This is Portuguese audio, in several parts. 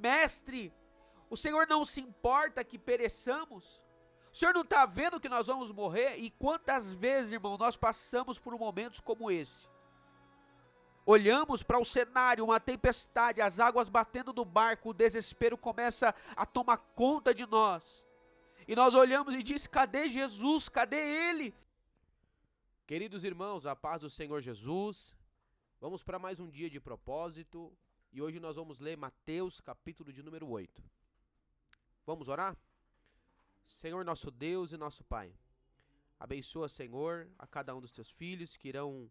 mestre, o Senhor não se importa que pereçamos? O Senhor não está vendo que nós vamos morrer? E quantas vezes, irmão, nós passamos por momentos como esse? Olhamos para o cenário, uma tempestade, as águas batendo no barco, o desespero começa a tomar conta de nós. E nós olhamos e diz: cadê Jesus? Cadê Ele? Queridos irmãos, a paz do Senhor Jesus, vamos para mais um dia de propósito e hoje nós vamos ler Mateus, capítulo de número 8. Vamos orar? Senhor nosso Deus e nosso Pai, abençoa, Senhor, a cada um dos teus filhos que irão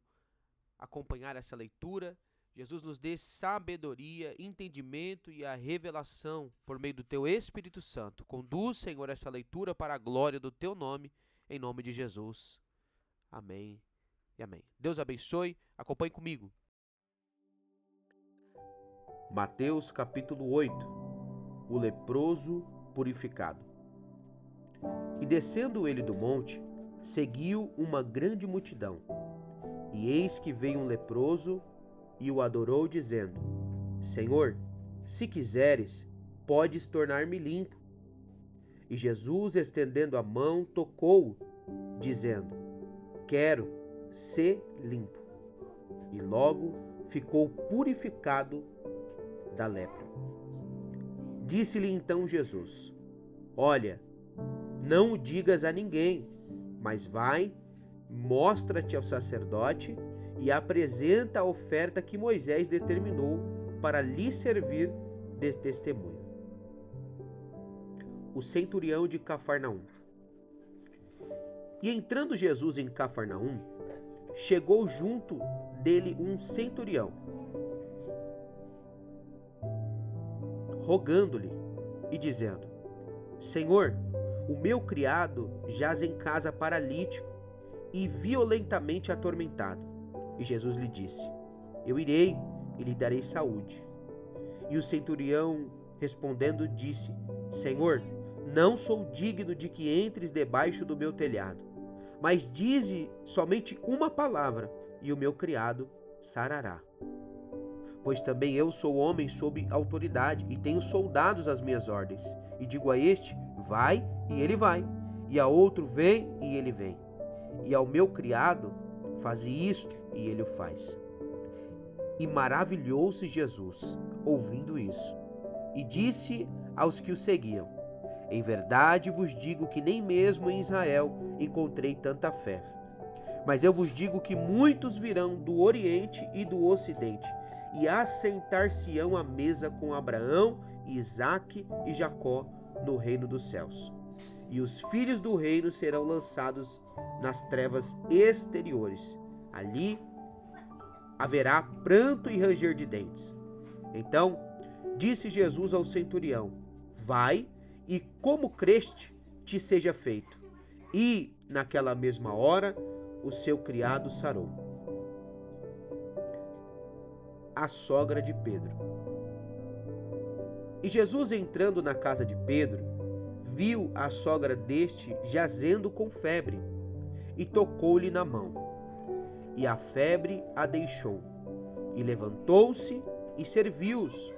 acompanhar essa leitura. Jesus, nos dê sabedoria, entendimento e a revelação por meio do teu Espírito Santo. Conduz, Senhor, essa leitura para a glória do teu nome, em nome de Jesus. Amém e amém. Deus abençoe, acompanhe comigo. Mateus capítulo 8. O leproso purificado. E descendo ele do monte, seguiu uma grande multidão. E eis que veio um leproso e o adorou, dizendo: Senhor, se quiseres, podes tornar-me limpo. E Jesus, estendendo a mão, tocou-o, dizendo: Quero, ser limpo. E logo ficou purificado da lepra. Disse-lhe então Jesus: Olha, não o digas a ninguém, mas vai, mostra-te ao sacerdote e apresenta a oferta que Moisés determinou para lhe servir de testemunho. O centurião de Cafarnaum. E entrando Jesus em Cafarnaum, chegou junto dele um centurião, rogando-lhe e dizendo: Senhor, o meu criado jaz em casa paralítico e violentamente atormentado. E Jesus lhe disse: Eu irei e lhe darei saúde. E o centurião, respondendo, disse: Senhor, não sou digno de que entres debaixo do meu telhado, mas dize somente uma palavra, e o meu criado sarará. Pois também eu sou homem sob autoridade, e tenho soldados às minhas ordens. E digo a este: vai, e ele vai, e a outro: vem, e ele vem. E ao meu criado: faze isto, e ele o faz. E maravilhou-se Jesus, ouvindo isso, e disse aos que o seguiam: Em verdade vos digo que nem mesmo em Israel encontrei tanta fé. Mas eu vos digo que muitos virão do Oriente e do Ocidente, e assentar-se-ão à mesa com Abraão, Isaque e Jacó no reino dos céus. E os filhos do reino serão lançados nas trevas exteriores. Ali haverá pranto e ranger de dentes. Então disse Jesus ao centurião: Vai, e como creste, te seja feito. E, naquela mesma hora, o seu criado sarou. A sogra de Pedro. E Jesus, entrando na casa de Pedro, viu a sogra deste jazendo com febre, e tocou-lhe na mão. E a febre a deixou, e levantou-se e serviu-os.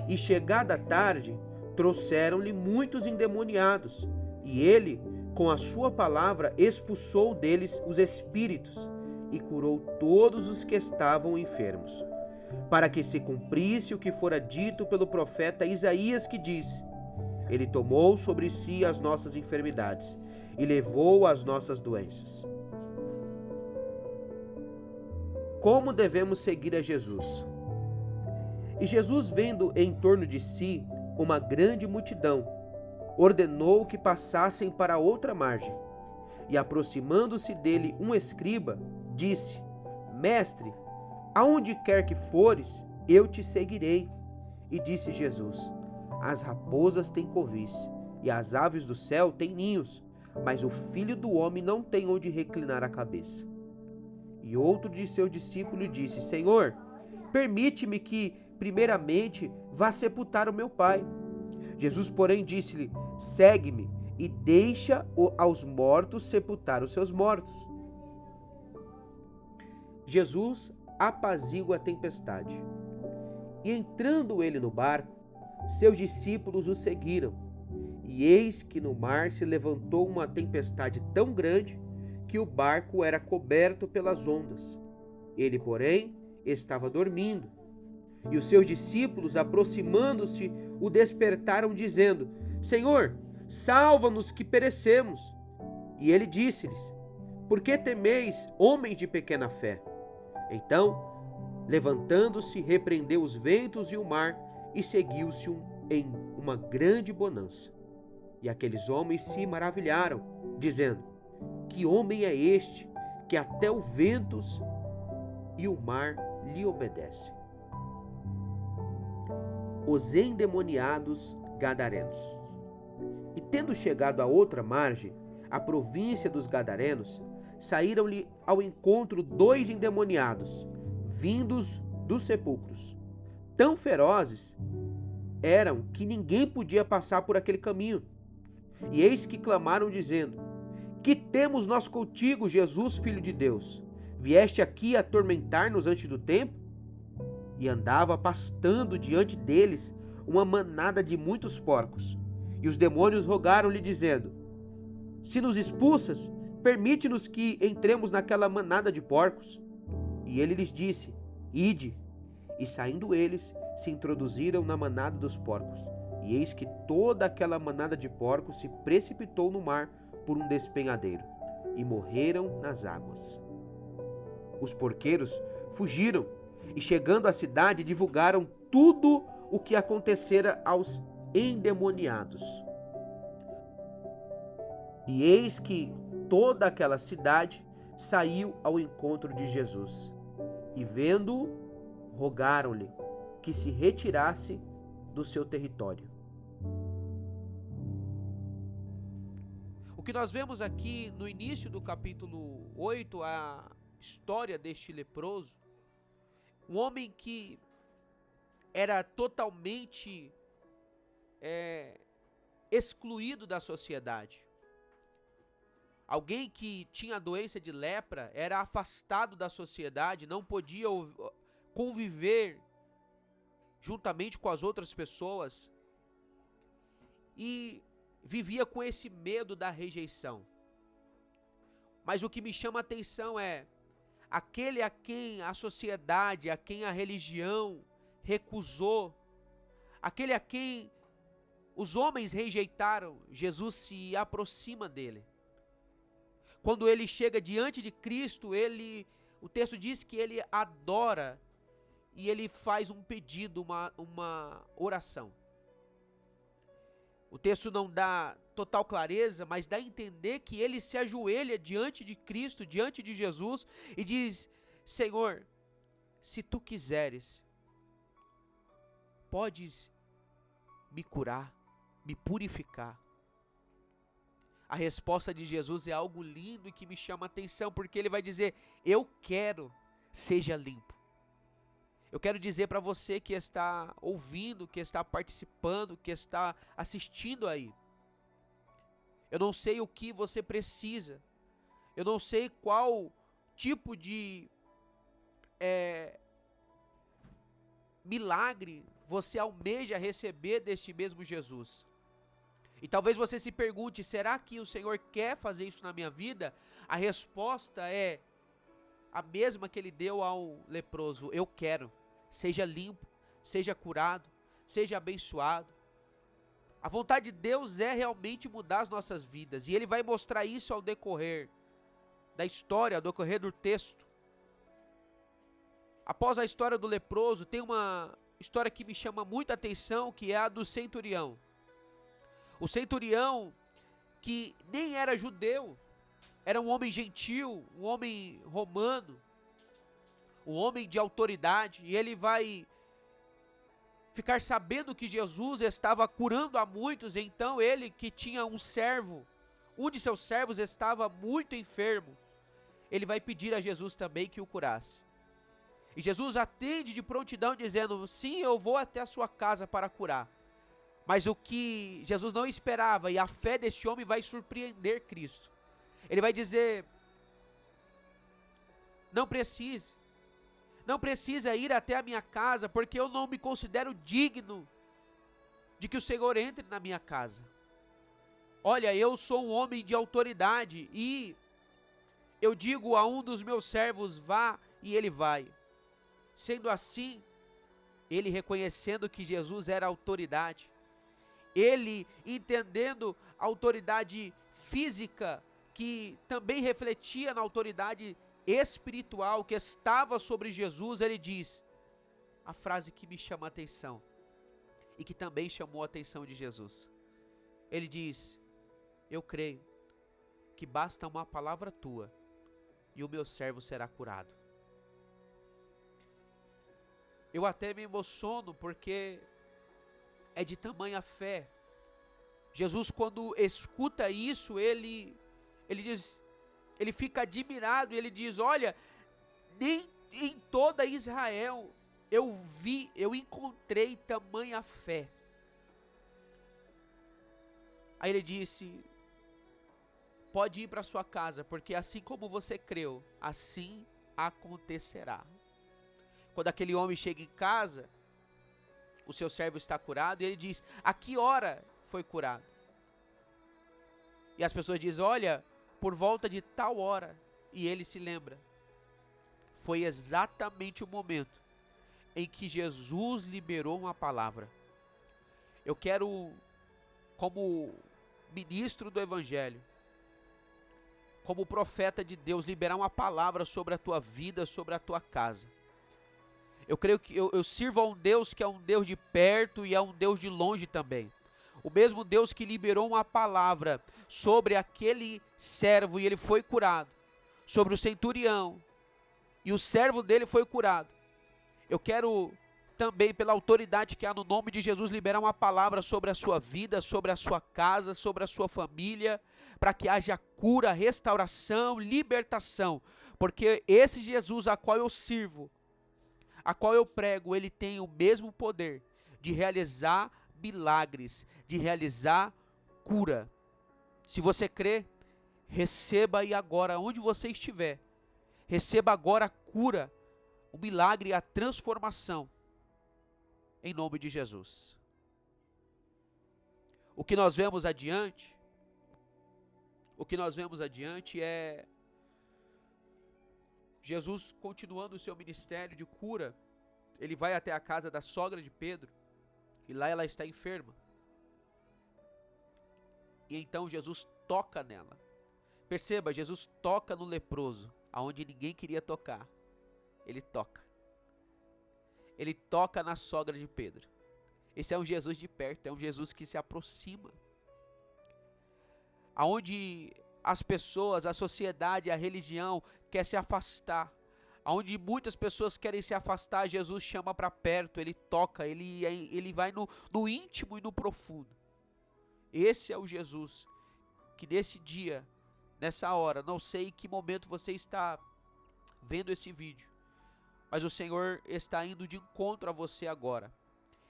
E chegada a tarde, trouxeram-lhe muitos endemoniados, e ele, com a sua palavra, expulsou deles os espíritos, e curou todos os que estavam enfermos, para que se cumprisse o que fora dito pelo profeta Isaías, que diz: Ele tomou sobre si as nossas enfermidades e levou as nossas doenças. Como devemos seguir a Jesus? E Jesus, vendo em torno de si uma grande multidão, ordenou que passassem para a outra margem. E aproximando-se dele um escriba, disse: Mestre, aonde quer que fores, eu te seguirei. E disse Jesus: As raposas têm covis, e as aves do céu têm ninhos, mas o Filho do Homem não tem onde reclinar a cabeça. E outro de seus discípulos disse: Senhor, permite-me que, primeiramente, vá sepultar o meu pai. Jesus, porém, disse-lhe: Segue-me e deixa aos mortos sepultar os seus mortos. Jesus apazigua a tempestade. E entrando ele no barco, seus discípulos o seguiram. E eis que no mar se levantou uma tempestade tão grande que o barco era coberto pelas ondas. Ele, porém, estava dormindo. E os seus discípulos, aproximando-se, o despertaram, dizendo: Senhor, salva-nos que perecemos. E ele disse-lhes: Por que temeis, homens de pequena fé? Então, levantando-se, repreendeu os ventos e o mar, e seguiu-se em uma grande bonança. E aqueles homens se maravilharam, dizendo: Que homem é este, que até os ventos e o mar lhe obedecem? Os endemoniados gadarenos. E tendo chegado à outra margem, a província dos gadarenos, saíram-lhe ao encontro 2 endemoniados, vindos dos sepulcros. Tão ferozes eram que ninguém podia passar por aquele caminho. E eis que clamaram, dizendo: Que temos nós contigo, Jesus, Filho de Deus? Vieste aqui atormentar-nos antes do tempo? E andava pastando diante deles uma manada de muitos porcos. E os demônios rogaram-lhe, dizendo: Se nos expulsas, permite-nos que entremos naquela manada de porcos. E ele lhes disse: Ide. E saindo eles, se introduziram na manada dos porcos. E eis que toda aquela manada de porcos se precipitou no mar por um despenhadeiro, e morreram nas águas. Os porqueiros fugiram, e chegando à cidade, divulgaram tudo o que acontecera aos endemoniados. E eis que toda aquela cidade saiu ao encontro de Jesus. E vendo-o, rogaram-lhe que se retirasse do seu território. O que nós vemos aqui no início do capítulo 8, a história deste leproso, um homem que era totalmente excluído da sociedade. Alguém que tinha a doença de lepra era afastado da sociedade, não podia conviver juntamente com as outras pessoas e vivia com esse medo da rejeição. Mas o que me chama a atenção é aquele a quem a sociedade, a quem a religião recusou, aquele a quem os homens rejeitaram, Jesus se aproxima dele. Quando ele chega diante de Cristo, o texto diz que ele adora e ele faz um pedido, uma oração. O texto não dá total clareza, mas dá a entender que ele se ajoelha diante de Cristo, diante de Jesus, e diz: Senhor, se tu quiseres, podes me curar, me purificar. A resposta de Jesus é algo lindo e que me chama a atenção, porque ele vai dizer: eu quero, seja limpo. Eu quero dizer para você que está ouvindo, que está participando, que está assistindo aí. Eu não sei o que você precisa. Eu não sei qual tipo de milagre você almeja receber deste mesmo Jesus. E talvez você se pergunte: será que o Senhor quer fazer isso na minha vida? A resposta é a mesma que ele deu ao leproso: eu quero. Seja limpo, seja curado, seja abençoado. A vontade de Deus é realmente mudar as nossas vidas, e ele vai mostrar isso ao decorrer da história, ao decorrer do texto. Após a história do leproso, tem uma história que me chama muita atenção, que é a do centurião. O centurião, que nem era judeu, era um homem gentil, um homem romano, um homem de autoridade, e ele vai ficar sabendo que Jesus estava curando a muitos. Então ele, que tinha um servo, um de seus servos estava muito enfermo, ele vai pedir a Jesus também que o curasse. E Jesus atende de prontidão, dizendo: sim, eu vou até a sua casa para curar. Mas o que Jesus não esperava, e a fé deste homem vai surpreender Cristo. Ele vai dizer: não precisa ir até a minha casa, porque eu não me considero digno de que o Senhor entre na minha casa. Olha, eu sou um homem de autoridade e eu digo a um dos meus servos, vá, e ele vai. Sendo assim, ele reconhecendo que Jesus era autoridade, ele entendendo a autoridade física, que também refletia na autoridade espiritual que estava sobre Jesus, ele diz a frase que me chama a atenção, e que também chamou a atenção de Jesus. Ele diz, eu creio que basta uma palavra tua, e o meu servo será curado. Eu até me emociono, porque é de tamanha fé. Jesus, quando escuta isso, ele diz, ele fica admirado, e ele diz, olha, nem em toda Israel eu encontrei tamanha fé. Aí ele disse, pode ir para sua casa, porque assim como você creu, assim acontecerá. Quando aquele homem chega em casa, o seu servo está curado, e ele diz, a que hora foi curado? E as pessoas dizem, olha, por volta de tal hora. E ele se lembra, foi exatamente o momento em que Jesus liberou uma palavra. Eu quero, como ministro do Evangelho, como profeta de Deus, liberar uma palavra sobre a tua vida, sobre a tua casa. Eu creio que eu sirvo a um Deus que é um Deus de perto e é um Deus de longe também. O mesmo Deus que liberou uma palavra sobre aquele servo e ele foi curado, sobre o centurião, e o servo dele foi curado. Eu quero também, pela autoridade que há no nome de Jesus, liberar uma palavra sobre a sua vida, sobre a sua casa, sobre a sua família, para que haja cura, restauração, libertação, porque esse Jesus a qual eu sirvo, a qual eu prego, ele tem o mesmo poder de realizar milagres, de realizar cura. Se você crê, receba aí agora, onde você estiver, receba agora a cura, o milagre e a transformação, em nome de Jesus. O que nós vemos adiante é Jesus continuando o seu ministério de cura. Ele vai até a casa da sogra de Pedro, e lá ela está enferma. E então Jesus toca nela. Perceba, Jesus toca no leproso, aonde ninguém queria tocar. Ele toca. Ele toca na sogra de Pedro. Esse é um Jesus de perto, é um Jesus que se aproxima. Aonde as pessoas, a sociedade, a religião quer se afastar, aonde muitas pessoas querem se afastar, Jesus chama para perto, ele toca, ele vai no íntimo e no profundo. Esse é o Jesus que nesse dia, nessa hora, não sei em que momento você está vendo esse vídeo, mas o Senhor está indo de encontro a você agora.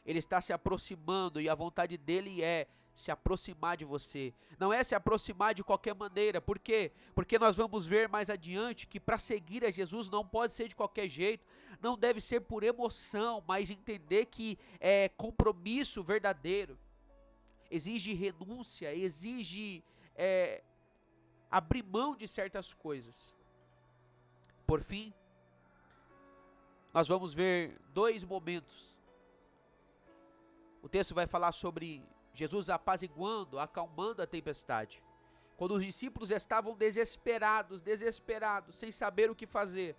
Ele está se aproximando, e a vontade dele é se aproximar de você. Não é se aproximar de qualquer maneira. Por quê? Porque nós vamos ver mais adiante que para seguir a Jesus não pode ser de qualquer jeito, não deve ser por emoção, mas entender que é compromisso verdadeiro. Exige renúncia, exige abrir mão de certas coisas. Por fim, nós vamos ver dois momentos. O texto vai falar sobre Jesus apaziguando, acalmando a tempestade. Quando os discípulos estavam desesperados, sem saber o que fazer.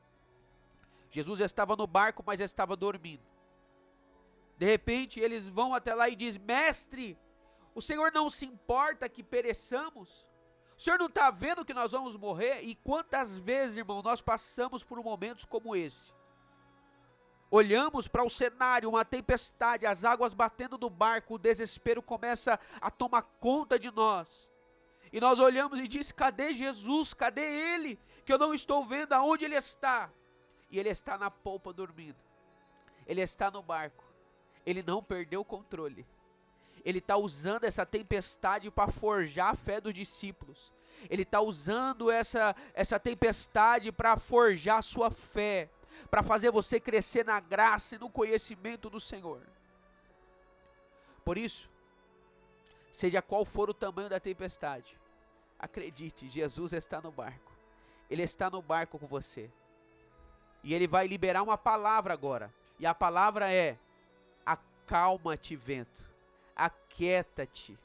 Jesus estava no barco, mas estava dormindo. De repente, eles vão até lá e dizem, mestre, o Senhor não se importa que pereçamos? O Senhor não está vendo que nós vamos morrer? E quantas vezes, irmão, nós passamos por momentos como esse? Olhamos para o cenário, uma tempestade, as águas batendo no barco, o desespero começa a tomar conta de nós. E nós olhamos e diz, cadê Jesus? Cadê Ele? Que eu não estou vendo aonde Ele está. E Ele está na polpa dormindo. Ele está no barco. Ele não perdeu o controle. Ele está usando essa tempestade para forjar a fé dos discípulos. Ele está usando essa tempestade para forjar a sua fé, para fazer você crescer na graça e no conhecimento do Senhor. Por isso, seja qual for o tamanho da tempestade, acredite, Jesus está no barco. Ele está no barco com você. E ele vai liberar uma palavra agora. E a palavra é: acalma-te, vento. Aquieta-te.